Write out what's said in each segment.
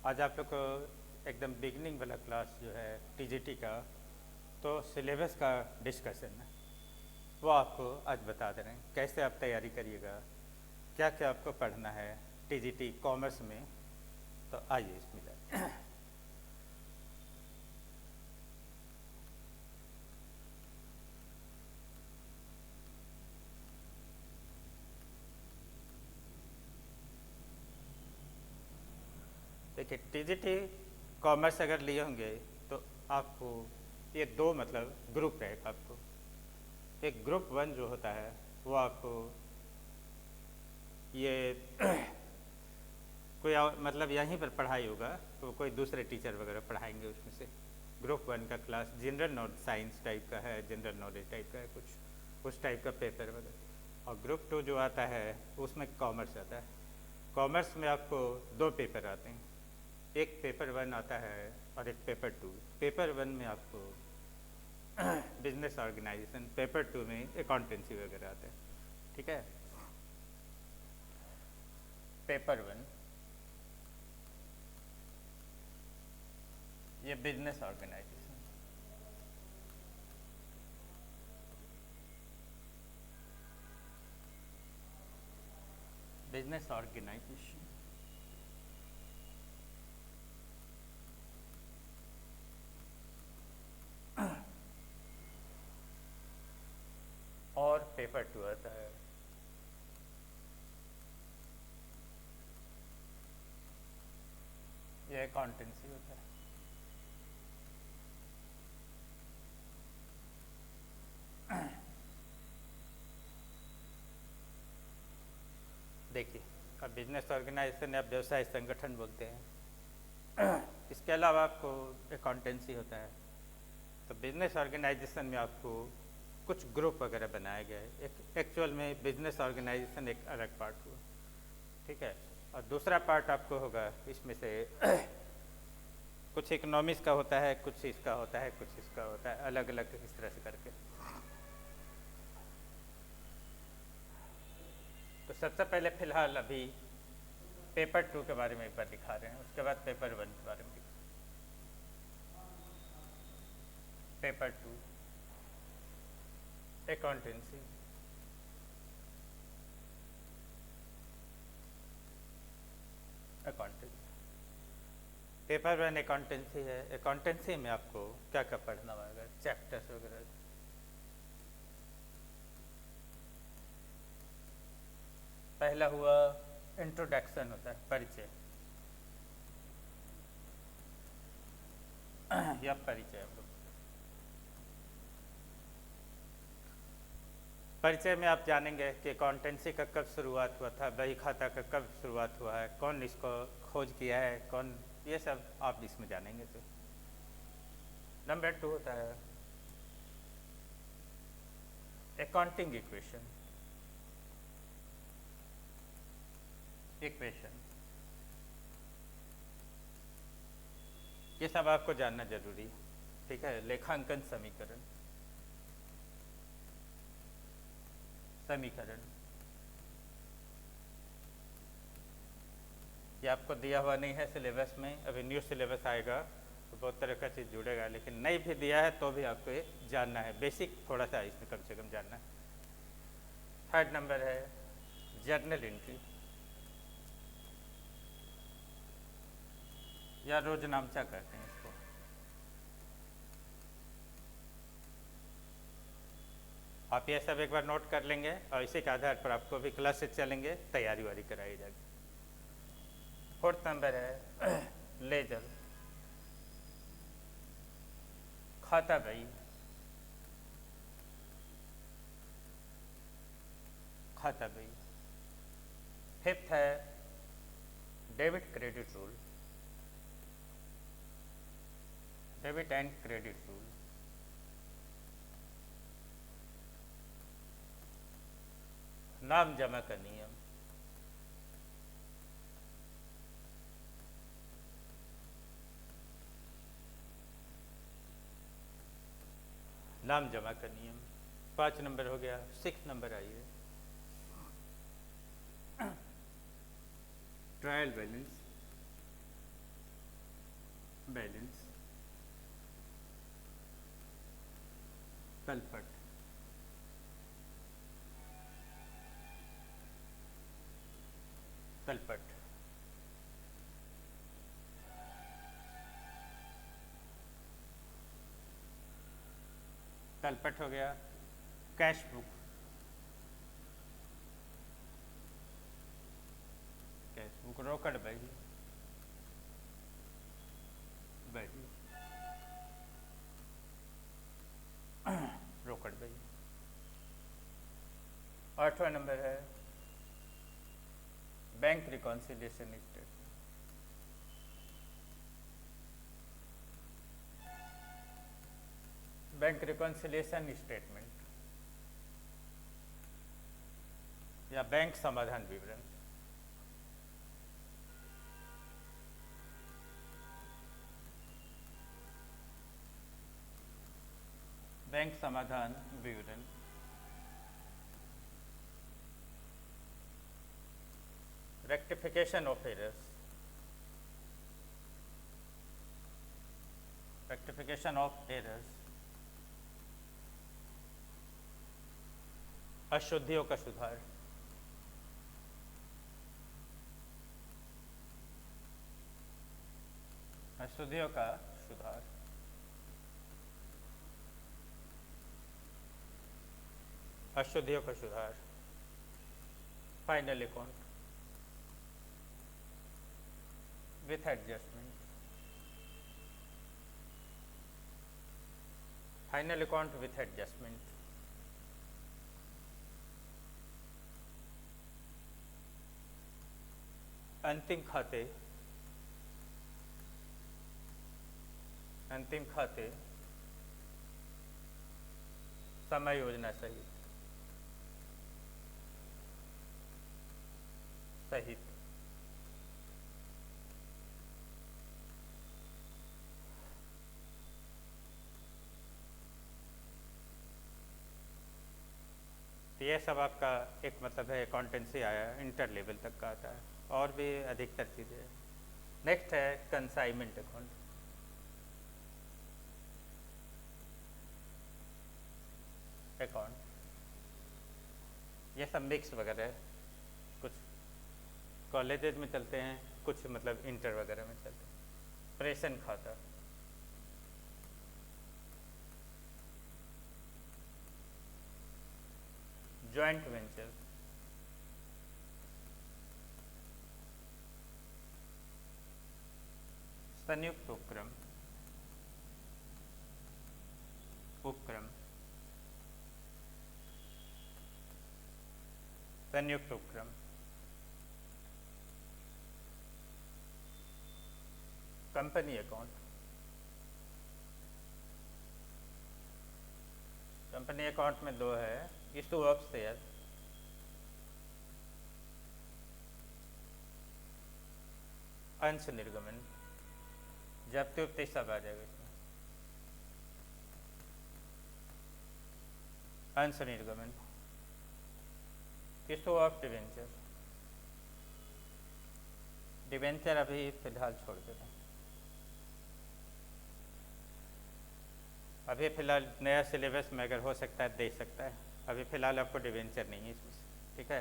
आज आप लोग को एकदम बिगनिंग वाला क्लास जो है टीजीटी का, तो सिलेबस का डिस्कशन है वो आपको आज बता दे रहे हैं कैसे आप तैयारी करिएगा, क्या क्या आपको पढ़ना है टीजीटी कॉमर्स में। तो आइए इसमें जाए। देखिए टीजीटी कॉमर्स अगर लिए होंगे तो आपको ये दो मतलब ग्रुप रहेगा आपको। एक ग्रुप वन जो होता है वो आपको ये कोई मतलब यहीं पर पढ़ाई होगा तो कोई दूसरे टीचर वगैरह पढ़ाएंगे उसमें से। ग्रुप वन का class general knowledge science type का है, जनरल नॉलेज टाइप का है, कुछ उस टाइप का पेपर वगैरह। और ग्रुप टू जो आता है उसमें कॉमर्स आता है। कॉमर्स में आपको दो पेपर आते हैं, एक पेपर वन आता है और एक पेपर टू। पेपर वन में आपको बिजनेस ऑर्गेनाइजेशन, पेपर टू में अकाउंटेंसी वगैरह आता है। ठीक है, पेपर वन ये बिजनेस ऑर्गेनाइजेशन, बिजनेस ऑर्गेनाइजेशन और पेपर टू आता है ये अकाउंटेंसी होता है। देखिए, अब बिजनेस ऑर्गेनाइजेशन या व्यवसाय संगठन बोलते हैं। इसके अलावा आपको अकाउंटेंसी होता है। तो बिजनेस ऑर्गेनाइजेशन में आपको कुछ ग्रुप वगैरह बनाया गया है। एक एक्चुअल में बिजनेस ऑर्गेनाइजेशन एक अलग पार्ट हुआ, ठीक है। और दूसरा पार्ट आपको होगा इसमें से कुछ इकोनॉमिक्स का होता है, कुछ इसका होता है, कुछ इसका होता है, अलग अलग इस तरह से करके। तो सबसे पहले फिलहाल अभी पेपर टू के बारे में एक बार दिखा रहे हैं, उसके बाद पेपर वन के बारे में दिखा। Paper two accountancy, accountancy. Paper one accountancy है। अकाउंटेंसी में आपको क्या क्या पढ़ना होगा, चैप्टर्स वगैरह। पहला हुआ इंट्रोडक्शन, होता है परिचय या परिचय। परिचय में आप जानेंगे कि अकाउंटेंसी का कब शुरुआत हुआ था, बही खाता का कब शुरुआत हुआ है, कौन इसको खोज किया है, कौन, ये सब आप इसमें जानेंगे। तो नंबर टू होता है अकाउंटिंग इक्वेशन, इक्वेशन ये सब आपको जानना जरूरी है, ठीक है। लेखांकन समीकरण, समीकरण ये आपको दिया हुआ नहीं है सिलेबस में, अभी न्यू सिलेबस आएगा तो बहुत तरह का चीज़ जुड़ेगा, लेकिन नहीं भी दिया है तो भी आपको ये जानना है, बेसिक थोड़ा सा इसमें कम से कम जानना है। थर्ड नंबर है जर्नल एंट्री या रोजनामचा कहते हैं इसको। आप ये सब एक बार नोट कर लेंगे और इसी के आधार पर आपको भी क्लासेस चलेंगे, तैयारी वारी कराई जाएगी। फोर्थ नंबर है लेजर, खाता बही, खाता बही। फिफ्थ है debit credit rule, debit and credit rule. नाम जमा का नियम, नाम जमा का नियम। 5 नंबर हो गया। 6 नंबर आइए ट्रायल बैलेंस, बैलेंस, तलपट, तलपट, तलपट हो गया। कैश बुक, कैश बुक, रोकड़ बही, बही, रोकड़ बही। 8वां नंबर है bank reconciliation statement. Bank reconciliation statement या बैंक समाधान विवरण। बैंक समाधान विवरण rectification of errors, rectification of errors, अशुद्धियों का सुधार, अशुद्धियों का सुधार, अशुद्धियों का सुधार, final account with adjustment, final account with adjustment, अंतिम खाते, अंतिम खाते समय योजना सहित, सहित, तो ये सब आपका एक मतलब है अकाउंटेंसी आया, इंटर लेवल तक का आता है, और भी अधिकतर चीज़ें। नेक्स्ट है कंसाइनमेंट अकाउंट। अकाउंट ये सब मिक्स वगैरह है, कुछ कॉलेजेज में चलते हैं, कुछ मतलब इंटर वगैरह में चलते हैं। प्रेषण खाता, जॉइंट वेंचर, संयुक्त उपक्रम, उपक्रम, संयुक्त उपक्रम, कंपनी अकाउंट, कंपनी अकाउंट में दो है, इशू ऑफ शेयर, अंश निर्गमन, जब्ती उपती सब आ जाएगा इसमें, अंश निर्गमन, इशू ऑफ डिवेंचर, डिवेंचर अभी फिलहाल छोड़ देते हैं, अभी फ़िलहाल नया सिलेबस में अगर हो सकता है दे सकता है, अभी फ़िलहाल आपको डिवेंचर नहीं है इसमें, ठीक है।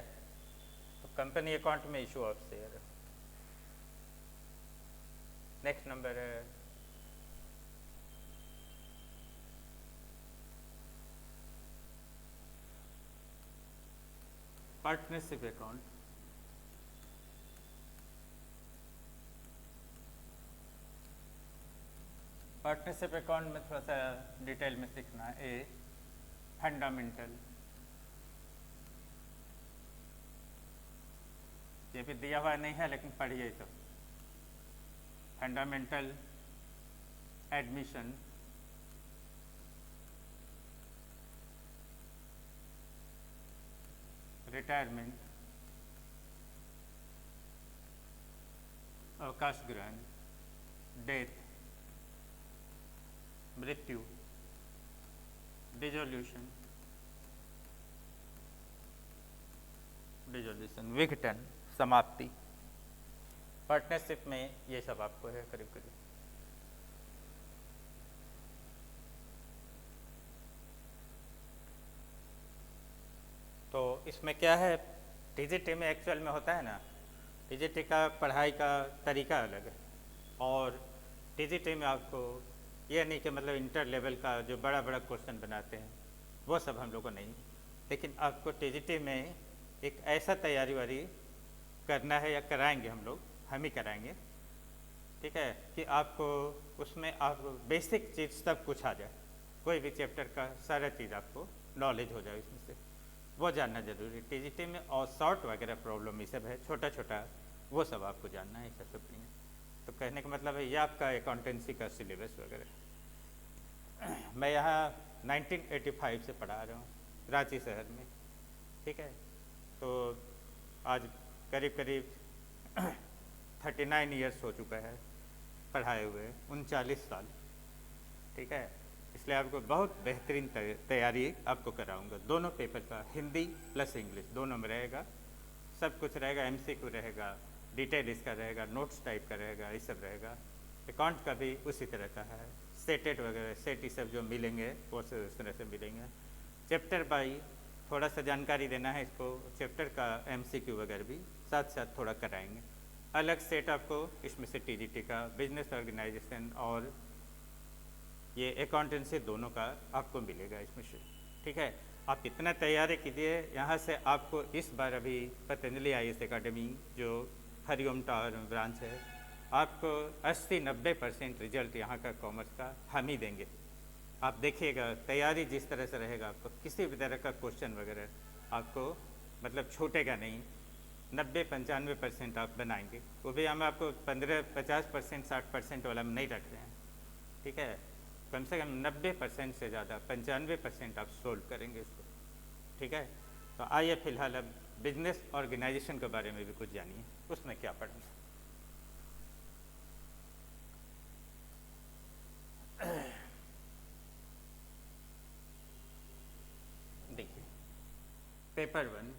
तो कंपनी अकाउंट में issue of share. Next number है पार्टनरशिप अकाउंट। पार्टनरशिप अकाउंट में थोड़ा सा डिटेल में सीखना है। ए फंडामेंटल, ये भी दिया हुआ नहीं है लेकिन पढ़िए तो। फंडामेंटल, एडमिशन, रिटायरमेंट, अवकाश ग्रहण, डेथ, मृत्यु, डिजोल्यूशन, डिजोल्यूशन, विघटन, समाप्ति। पार्टनरशिप में ये सब आपको है करीब करीब। इसमें क्या है, टीजीटी में एक्चुअल में होता है ना, टीजीटी का पढ़ाई का तरीका अलग है। और टीजीटी में आपको यह नहीं कि मतलब इंटर लेवल का जो बड़ा बड़ा क्वेश्चन बनाते हैं वो सब हम लोग को नहीं, लेकिन आपको टीजीटी में एक ऐसा तैयारी वारी करना है, या कराएंगे हम ही कराएंगे, ठीक है, कि आपको उसमें आप बेसिक चीज़ सब कुछ आ जाए, कोई भी चैप्टर का सारा चीज़ आपको नॉलेज हो जाए उसमें से, वो जानना जरूरी है टीजीटी में। और शॉर्ट वगैरह प्रॉब्लम ये सब है छोटा छोटा, वो सब आपको जानना है, ऐसा सब नहीं है। तो कहने का मतलब है ये आपका अकाउंटेंसी का सिलेबस वगैरह। मैं यहाँ 1985 से पढ़ा रहा हूँ रांची शहर में, ठीक है। तो आज करीब करीब 39 ईयर्स हो चुका है पढ़ाए हुए, 39 साल, ठीक है। इसलिए आपको बहुत बेहतरीन तैयारी आपको कराऊंगा, दोनों पेपर का, हिंदी प्लस इंग्लिश दोनों में रहेगा, सब कुछ रहेगा, एमसीक्यू रहेगा, डिटेल इसका रहेगा, नोट्स टाइप का रहेगा, ये सब रहेगा। अकाउंट का भी उसी तरह का है, सेटेड वगैरह सेट ये सब जो मिलेंगे वो सब उस तरह से मिलेंगे। चैप्टर बाई थोड़ा सा जानकारी देना है इसको, चैप्टर का एमसीक्यू वगैरह भी साथ साथ थोड़ा कराएंगे। अलग सेट आपको इसमें से टीजीटी का, बिजनेस ऑर्गेनाइजेशन और ये अकाउंटेंसी दोनों का आपको मिलेगा इसमें से, ठीक है। आप इतना तैयारी कीजिए, यहाँ से आपको इस बार अभी पतंजलि IAS एकेडमी जो हरिओम टावर ब्रांच है, आपको 80-90% रिजल्ट यहाँ का कॉमर्स का हम ही देंगे। आप देखिएगा तैयारी जिस तरह से रहेगा, आपको किसी भी तरह का क्वेश्चन वगैरह आपको मतलब छूटेगा नहीं, 90-95% आप बनाएंगे। वो भी हम आपको 15-50%, 60% वाला हम नहीं रख रहे हैं, ठीक है। कम से कम 90% से ज़्यादा 95% आप सोल्व करेंगे इसको, ठीक है। तो आइए फिलहाल अब बिजनेस ऑर्गेनाइजेशन के बारे में भी कुछ जानिए, उसमें क्या पढ़ेंगे। देखिए पेपर 1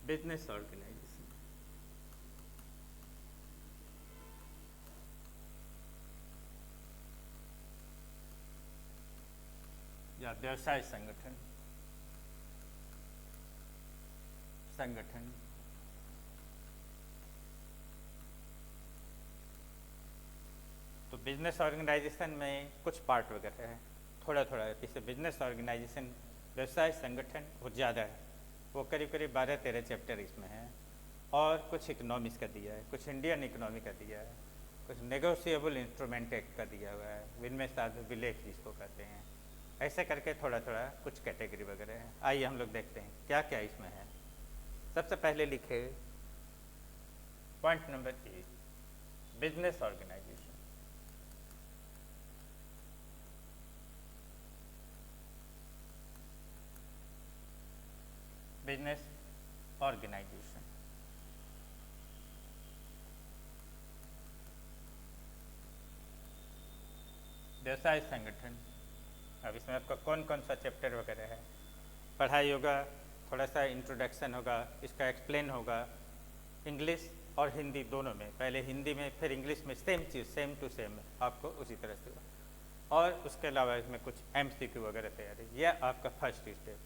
बिजनेस ऑर्गेनाइजेशन, या व्यवसाय संगठन, तो बिजनेस ऑर्गेनाइजेशन में कुछ पार्ट वगैरह है, थोड़ा थोड़ा, जैसे बिजनेस ऑर्गेनाइजेशन व्यवसाय संगठन वो ज़्यादा है, वो करीब करीब 12-13 चैप्टर इसमें है। और कुछ इकोनॉमिक्स का दिया है, कुछ इंडियन इकोनॉमी का दिया है, कुछ नेगोशिएबल इंस्ट्रूमेंट एक्ट का दिया हुआ है, विनिमय साधन विलेख जिसको कहते हैं, ऐसे करके थोड़ा थोड़ा कुछ कैटेगरी वगैरह है। आइए हम लोग देखते हैं क्या क्या इसमें है। सबसे पहले लिखे point number 1, business organisation. Business organisation, व्यवसाय संगठन। अब इसमें आपका कौन कौन सा चैप्टर वगैरह है पढ़ाई होगा, थोड़ा सा इंट्रोडक्शन होगा, इसका एक्सप्लेन होगा, इंग्लिश और हिंदी दोनों में, पहले हिंदी में फिर इंग्लिश में, सेम चीज़ सेम टू सेम आपको उसी तरह से होगा। और उसके अलावा इसमें कुछ MCQ वगैरह तैयारी, यह आपका फर्स्ट स्टेप।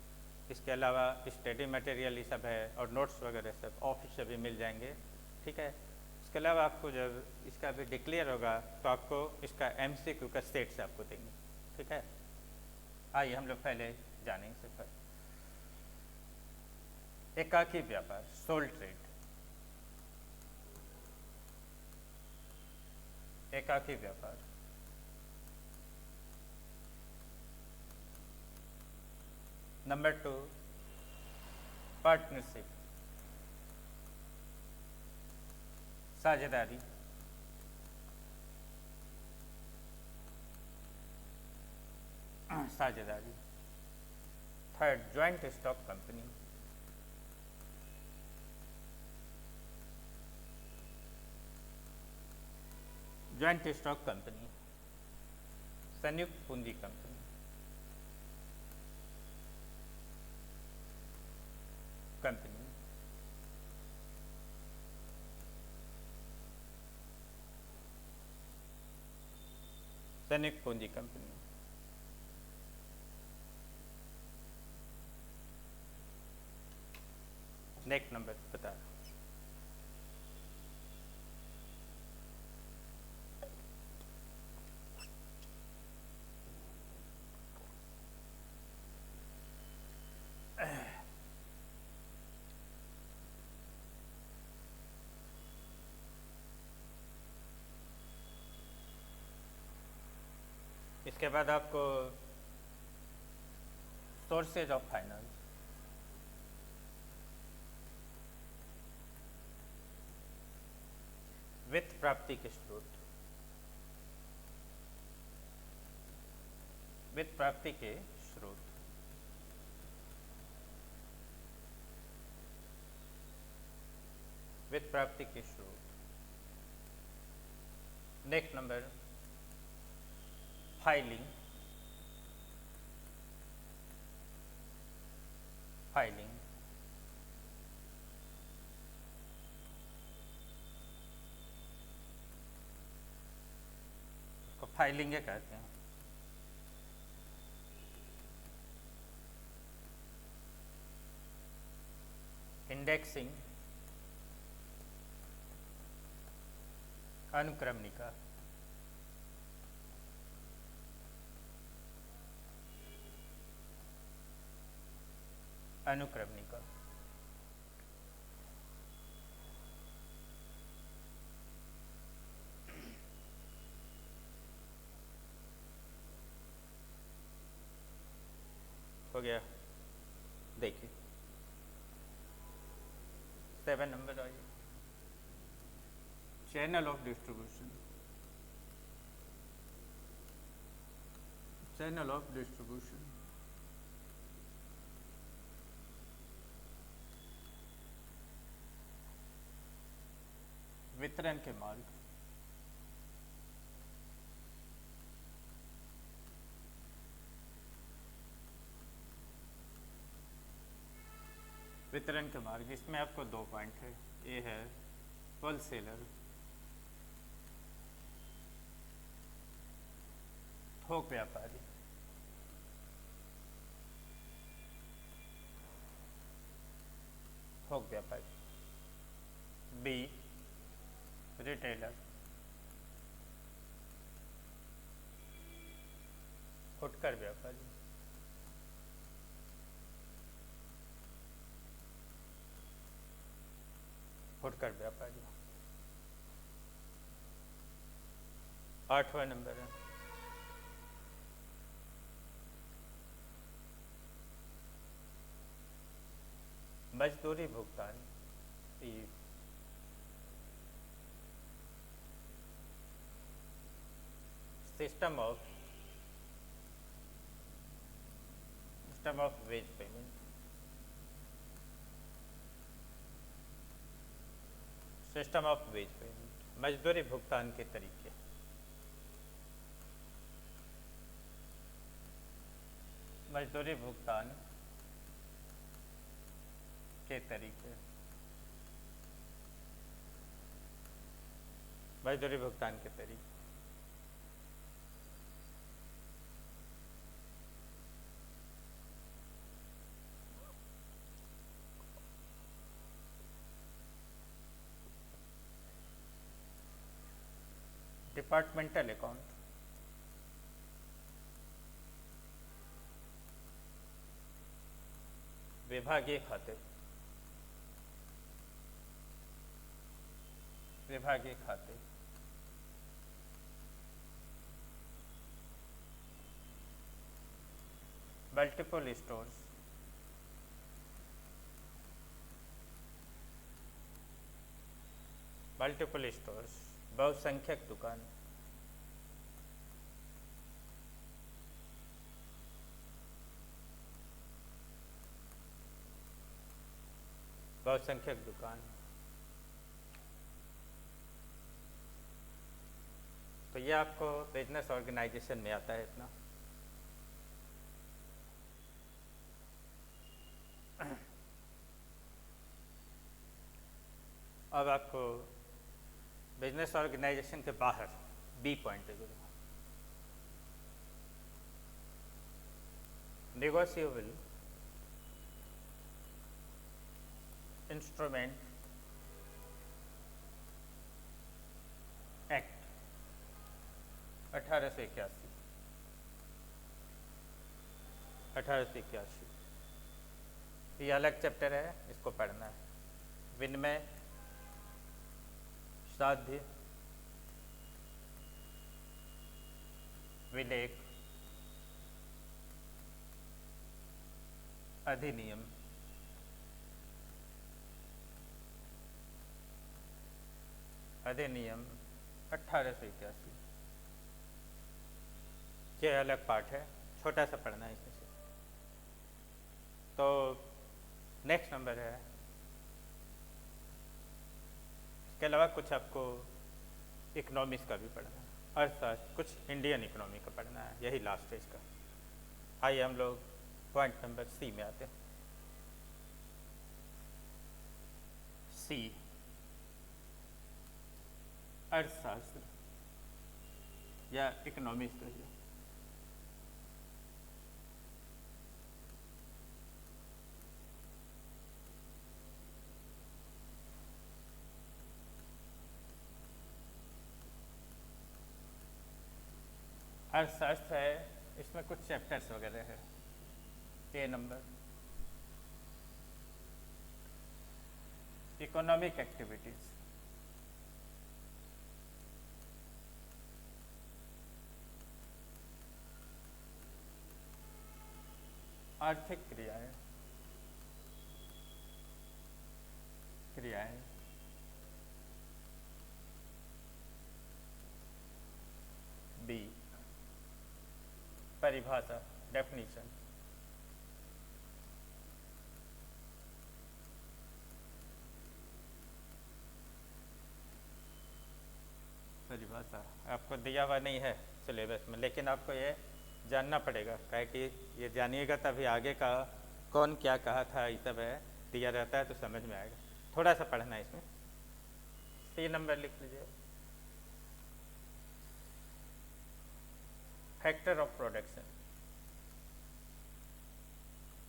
इसके अलावा स्टडी मटेरियल ये सब है, और नोट्स वगैरह सब ऑफिस से भी मिल जाएंगे, ठीक है। इसके अलावा आपको जब इसका भी डिक्लेयर होगा तो आपको इसका MCQ का सेट से आपको देंगे, ठीक है। आइए हम लोग पहले जानेंगे सिर्फ एकाकी व्यापार, सोल ट्रेड, एकाकी व्यापार। नंबर 2 पार्टनरशिप, साझेदारी। साझेदारी। Third joint stock company, joint stock company, संयुक्त पूंजी कंपनी, संयुक्त पूंजी कंपनी। नेक्स्ट नंबर बता। इसके बाद आपको सोर्सेज ऑफ फाइनेंस, वित्त प्राप्ति के स्रोत, वित्त प्राप्ति के स्रोत, वित्त प्राप्ति के स्रोत। नेक्स्ट नंबर फाइलिंग, फाइलिंग, उसको फाइलिंग कहते हैं। इंडेक्सिंग, अनुक्रमणिका, अनुक्रमणिका। हो गया, देखिए 7 नंबर आइए, channel of distribution, channel of distribution. वितरण के मार्ग, वितरण के मार्ग। इसमें आपको 2 पॉइंट है, ये है होलसेलर, थोक व्यापारी, थोक व्यापारी। बी रिटेलर, फुटकर व्यापारी। फुटकर व्यापारी। 8वां नंबर है मजदूरी भुगतान। System of ways payment, system of ways payment, मजदूरी भुगतान के तरीके। मजदूरी भुगतान के तरीके, मजदूरी भुगतान के तरीके। डिपार्टमेंटल अकाउंट, विभागीय खाते, विभागीय खाते। मल्टीपल स्टोर्स, मल्टीपल स्टोर्स, बहुसंख्यक दुकान। बहुसंख्यक दुकान। तो ये आपको बिजनेस ऑर्गेनाइजेशन में आता है इतना। अब आपको बिजनेस ऑर्गेनाइजेशन के बाहर बी पॉइंट है, नेगोशिएबल इंस्ट्रूमेंट एक्ट 1881, 1881 ये अलग चैप्टर है, इसको पढ़ना है। विनिमय, साध्य, विलेख, अधिनियम, अधिनियम 1881 ये अलग पार्ट है, छोटा सा पढ़ना है इसमें से। तो नेक्स्ट नंबर है, इसके अलावा कुछ आपको इकोनॉमिक्स का भी पढ़ना है, अर्थशास्त्र, कुछ इंडियन इकोनॉमी का पढ़ना है, यही लास्ट है इसका। आइए हम लोग पॉइंट नंबर सी में आते हैं। सी, अर्थशास्त्र या इकोनॉमिक्स कहिए। अर्थशास्त्र है, इसमें कुछ चैप्टर्स वगैरह है। ए नंबर, इकोनॉमिक एक्टिविटीज, आर्थिक क्रियाएं, क्रियाएं, बी, परिभाषा, डेफिनेशन, परिभाषा आपको दिया हुआ नहीं है सिलेबस में, लेकिन आपको ये जानना पड़ेगा, काहे कि ये जानिएगा तभी आगे का कौन क्या कहा था ये सब है दिया रहता है तो समझ में आएगा। थोड़ा सा पढ़ना है इसमें। सी नंबर लिख लीजिए, फैक्टर ऑफ प्रोडक्शन,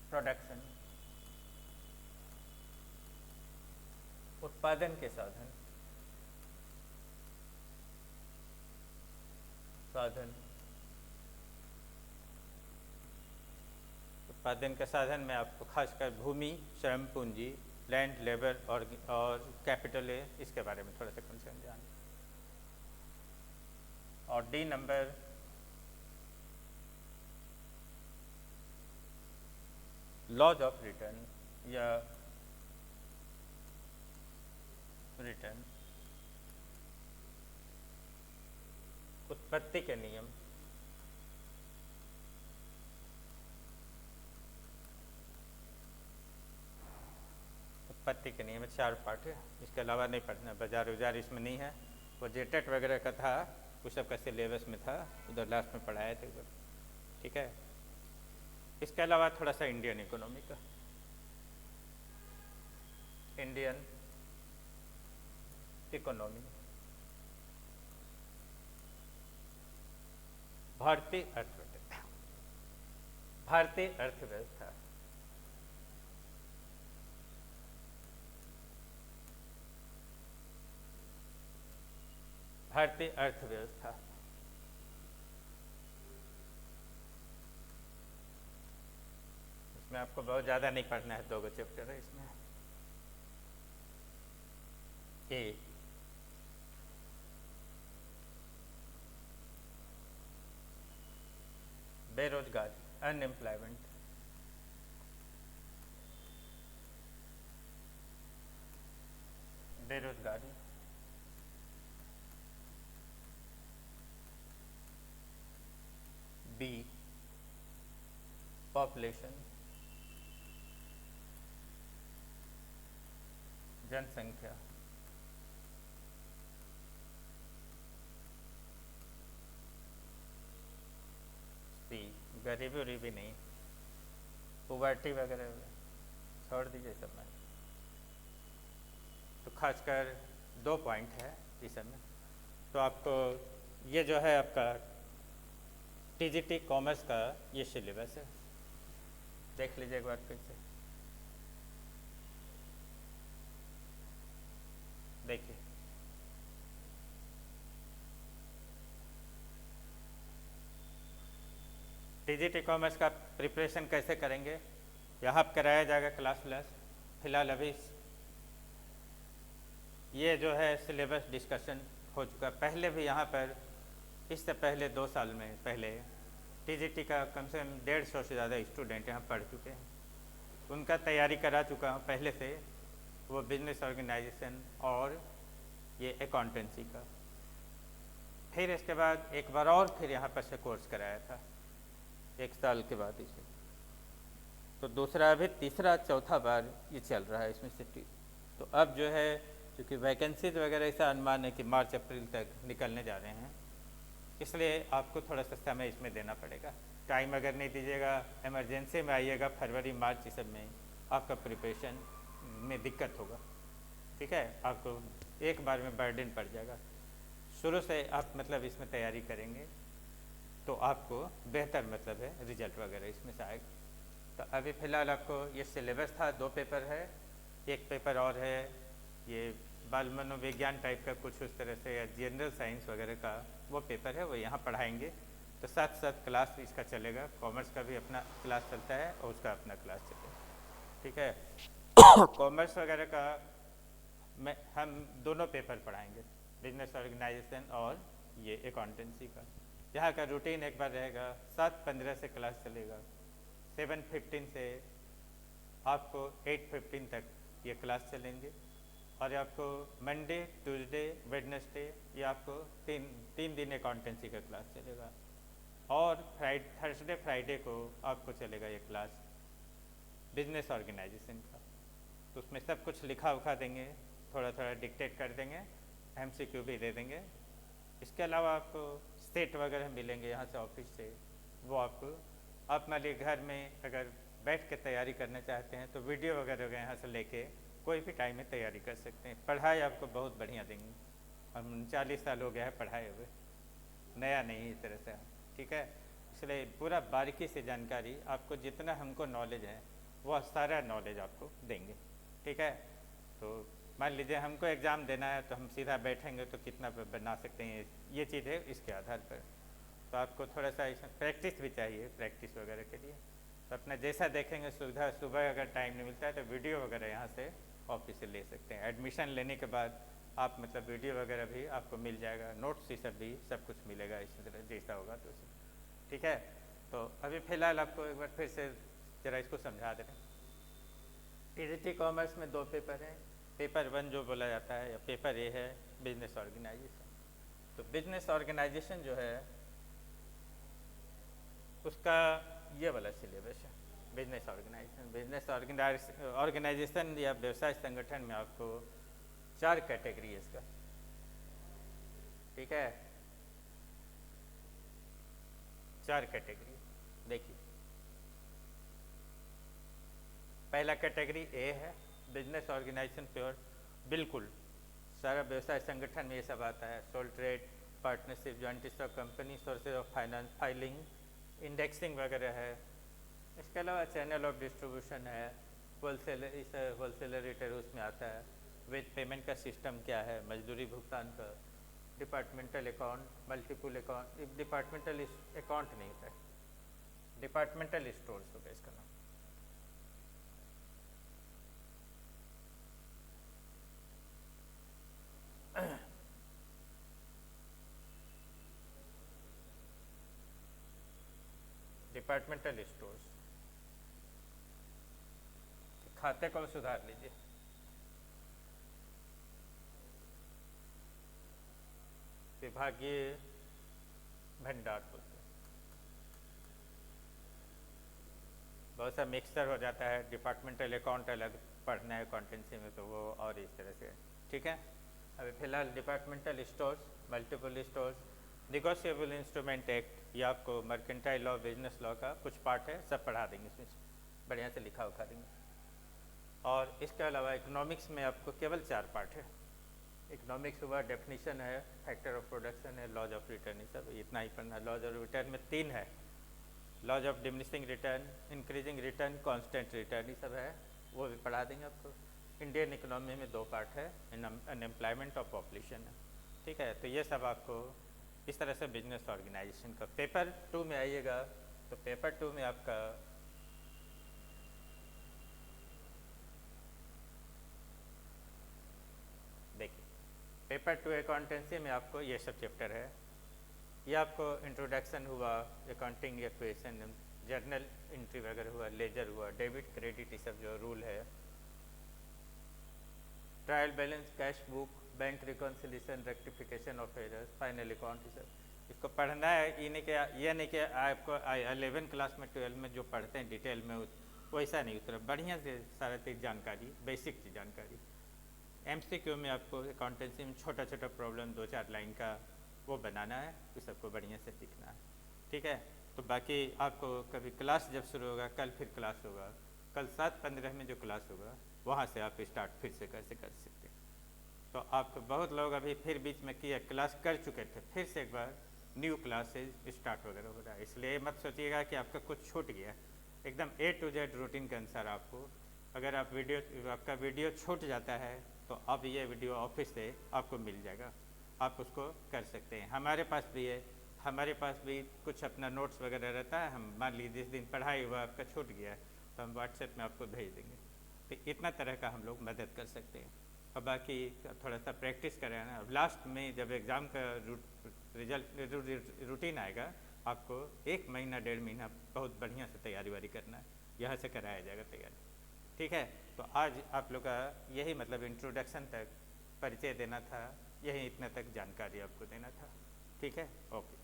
प्रोडक्शन, उत्पादन के साधन, साधन, उत्पादन के साधन में आपको खासकर भूमि, श्रम पूंजी, लैंड, लेबर और कैपिटल है, इसके बारे में थोड़ा सा कंसर्न जान। और D number, laws of return या रिटर्न, उत्पत्ति के नियम, उत्पत्ति के नियम 4 पार्ट है, इसके अलावा नहीं पढ़ना। बाजार उजार इसमें नहीं है, वो जेटेट वगैरह का था, उस सब का सिलेबस में था, उधर लास्ट में पढ़ाए थे उधर, ठीक है। इसके अलावा थोड़ा सा इंडियन इकोनॉमी का, इंडियन इकोनॉमी, भारतीय अर्थव्यवस्था, भारतीय अर्थव्यवस्था, भारतीय अर्थव्यवस्था, इसमें आपको बहुत ज़्यादा नहीं पढ़ना है, 2 चैप्टर है इसमें। ए, बेरोजगारी, अनएम्प्लॉयमेंट, बेरोजगारी, बी, पॉपुलेशन, जनसंख्या, सी, गरीबी उरीबी नहीं, पुवर्टी वगैरह छोड़ दीजिए सब में। तो खासकर 2 पॉइंट है इस में। तो आपको ये जो है आपका टीजीटी कॉमर्स का ये सिलेबस है, देख लीजिए एक बार फिर से। डिजिटल कॉमर्स का प्रिपरेशन कैसे करेंगे, यहाँ पर कराया जाएगा क्लास व्लास। फिलहाल अभी ये जो है सिलेबस डिस्कशन हो चुका। पहले भी यहाँ पर इससे पहले 2 साल में पहले टीजीटी का कम से कम 150 से ज़्यादा स्टूडेंट यहाँ पढ़ चुके हैं, उनका तैयारी करा चुका हूँ पहले से, वो बिजनेस ऑर्गेनाइजेशन और ये अकाउंटेंसी का। फिर इसके बाद एक बार और फिर यहाँ पर से कोर्स कराया था 1 साल के बाद इसे, तो दूसरा अभी तीसरा चौथा बार ये चल रहा है इसमें से। तो अब जो है क्योंकि वैकेंसीज वगैरह ऐसा अनुमान है कि मार्च अप्रैल तक निकलने जा रहे हैं, इसलिए आपको थोड़ा सा समय इसमें देना पड़ेगा। टाइम अगर नहीं दीजिएगा, इमरजेंसी में आइएगा फरवरी मार्च इस सब में, आपका प्रिपरेशन में दिक्कत होगा। ठीक है, आपको एक बार में बर्डन पड़ जाएगा। शुरू से आप मतलब इसमें तैयारी करेंगे तो आपको बेहतर मतलब है रिजल्ट वगैरह इसमें से आएगा। तो अभी फ़िलहाल आपको ये सिलेबस था, 2 पेपर है, एक पेपर और है ये बाल मनोविज्ञान टाइप का कुछ उस तरह से, या जनरल साइंस वगैरह का वो पेपर है, वो यहाँ पढ़ाएंगे। तो साथ साथ क्लास इसका चलेगा, कॉमर्स का भी अपना क्लास चलता है और उसका अपना क्लास चलेगा। ठीक है। कॉमर्स वगैरह का हम दोनों पेपर पढ़ाएंगे, बिजनेस ऑर्गेनाइजेशन और ये अकाउंटेंसी का। यहाँ का रूटीन एक बार रहेगा, 7:15 से क्लास चलेगा, 7:15 से आपको 8:15 तक ये क्लास चलेंगे। और आपको मंडे, ट्यूसडे, वेडनेसडे ये आपको तीन दिन अकाउंटेंसी का क्लास चलेगा। और थर्सडे फ्राइडे को आपको चलेगा ये क्लास बिजनेस ऑर्गेनाइजेशन का। तो उसमें सब कुछ लिखा उखा देंगे, थोड़ा थोड़ा डिक्टेट कर देंगे, MCQ भी दे देंगे। इसके अलावा आपको सेट वगैरह मिलेंगे यहाँ से ऑफिस से, वो आपको आप मान लीजिए घर में अगर बैठ के तैयारी करना चाहते हैं तो वीडियो वगैरह यहाँ से लेके कोई भी टाइम में तैयारी कर सकते हैं। पढ़ाई आपको बहुत बढ़िया देंगे, हम 40 साल हो गया है पढ़ाए हुए, नया नहीं इस तरह से। ठीक है, इसलिए पूरा बारीकी से जानकारी आपको, जितना हमको नॉलेज है वह सारा नॉलेज आपको देंगे। ठीक है, तो मान लीजिए हमको एग्ज़ाम देना है तो हम सीधा बैठेंगे तो कितना बना सकते हैं, ये चीज़ है इसके आधार पर। तो आपको थोड़ा सा प्रैक्टिस भी चाहिए, प्रैक्टिस वगैरह के लिए। तो अपना जैसा देखेंगे सुविधा, सुबह अगर टाइम नहीं मिलता है तो वीडियो वगैरह यहाँ से ऑफिस से ले सकते हैं। एडमिशन लेने के बाद आप मतलब वीडियो वगैरह भी आपको मिल जाएगा, नोट्स ये सब भी सब कुछ मिलेगा इसी तरह जैसा होगा तो। ठीक है, तो अभी फ़िलहाल आपको एक बार फिर से ज़रा इसको समझा दे रहे हैं। टीजीटी कॉमर्स में 2 पेपर हैं। पेपर 1 जो बोला जाता है, या पेपर ए है बिजनेस ऑर्गेनाइजेशन। तो बिजनेस ऑर्गेनाइजेशन जो है उसका ये वाला सिलेबस है, बिजनेस ऑर्गेनाइजेशन। बिजनेस ऑर्गेनाइजेशन या व्यवसाय संगठन में आपको 4 कैटेगरी है इसका। ठीक है, 4 कैटेगरी देखिए। पहला कैटेगरी ए है बिजनेस ऑर्गेनाइजेशन प्योर, बिल्कुल सारा व्यवसाय संगठन में ये सब आता है। Sole trade, partnership, joint stock company, sources of finance, filing, indexing वगैरह है। इसके अलावा चैनल ऑफ डिस्ट्रीब्यूशन है, होलसेलर, इस होलसेलर रिटेल उसमें आता है। विद पेमेंट का सिस्टम क्या है, मजदूरी भुगतान का, departmental account, multiple account, departmental account नहीं होता है, डिपार्टमेंटल स्टोर्स होगा इसका नाम। डिपार्टमेंटल स्टोर्स, खाते को सुधार लीजिए। विभागीय भंडार बोलते हैं, बहुत सा मिक्सचर हो जाता है। डिपार्टमेंटल अकाउंट अलग पढ़ना है अकाउंटेंसी में, तो वो और इस तरह से। ठीक है, अभी फिलहाल departmental stores, multiple stores, negotiable instrument act, ये आपको मर्केंटाइल लॉ, बिजनेस लॉ का कुछ पार्ट है, सब पढ़ा देंगे इसमें, बढ़िया से लिखा उखा देंगे। और इसके अलावा इकोनॉमिक्स में आपको केवल 4 पार्ट है। इकोनॉमिक्स हुआ, डेफिनेशन है, फैक्टर ऑफ प्रोडक्शन है, लॉज ऑफ रिटर्न, ये सब इतना ही पढ़ना है। लॉज ऑफ रिटर्न में 3 है, laws of diminishing return, increasing return, constant return, ये सब है, वो भी पढ़ा देंगे आपको। इंडियन इकोनॉमी में 2 पार्ट है, अनएम्प्लॉयमेंट और पॉपुलेशन है। ठीक है, तो ये सब आपको इस तरह से बिजनेस ऑर्गेनाइजेशन का। पेपर 2 में आइएगा तो पेपर 2 में आपका देखिए, पेपर 2 अकाउंटेंसी में आपको ये सब चैप्टर है। ये आपको इंट्रोडक्शन हुआ, अकाउंटिंग इक्वेशन, जर्नल एंट्री वगैरह हुआ, लेजर हुआ, डेबिट क्रेडिट, ये सब जो रूल है, trial balance, cash book, bank reconciliation, rectification of errors, final account, ये सब इसको पढ़ना है। ये नहीं कि आपको 11 क्लास में 12 में जो पढ़ते हैं डिटेल में वैसा नहीं उतरा, बढ़िया से सारा चीज़ जानकारी, बेसिक चीज़ जानकारी। MCQ में आपको अकाउंटेंसी में छोटा छोटा प्रॉब्लम 2-4 लाइन का वो बनाना है, तो सबको बढ़िया से सीखना है, ठीक है। तो बाकी आपको कभी क्लास जब शुरू होगा, कल फिर क्लास होगा, कल 7:15 में जो क्लास होगा वहाँ से आप स्टार्ट फिर से कैसे कर सकते हैं। तो आपको बहुत लोग अभी फिर बीच में किया क्लास कर चुके थे, फिर से एक बार न्यू क्लासेज स्टार्ट वगैरह हो रहा है, इसलिए मत सोचिएगा कि आपका कुछ छूट गया। एकदम A to Z रूटीन के अनुसार आपको, अगर आपका वीडियो छूट जाता है तो अब ये वीडियो ऑफिस से आपको मिल जाएगा, आप उसको कर सकते हैं। हमारे पास भी है, हमारे पास भी कुछ अपना नोट्स वगैरह रहता है। हम मान लीजिए जिस दिन पढ़ाई हुआ आपका छूट गया तो हम व्हाट्सएप में आपको भेज देंगे। तो इतना तरह का हम लोग मदद कर सकते हैं। और बाकी थोड़ा सा प्रैक्टिस करें ना, अब लास्ट में जब एग्ज़ाम का रूटीन आएगा, आपको 1 महीना 1.5 महीना बहुत बढ़िया से तैयारी वारी करना है, यहाँ से कराया जाएगा तैयारी, ठीक है। तो आज आप लोग का यही मतलब इंट्रोडक्शन तक परिचय देना था, यही इतना तक जानकारी आपको देना था, ठीक है, ओके।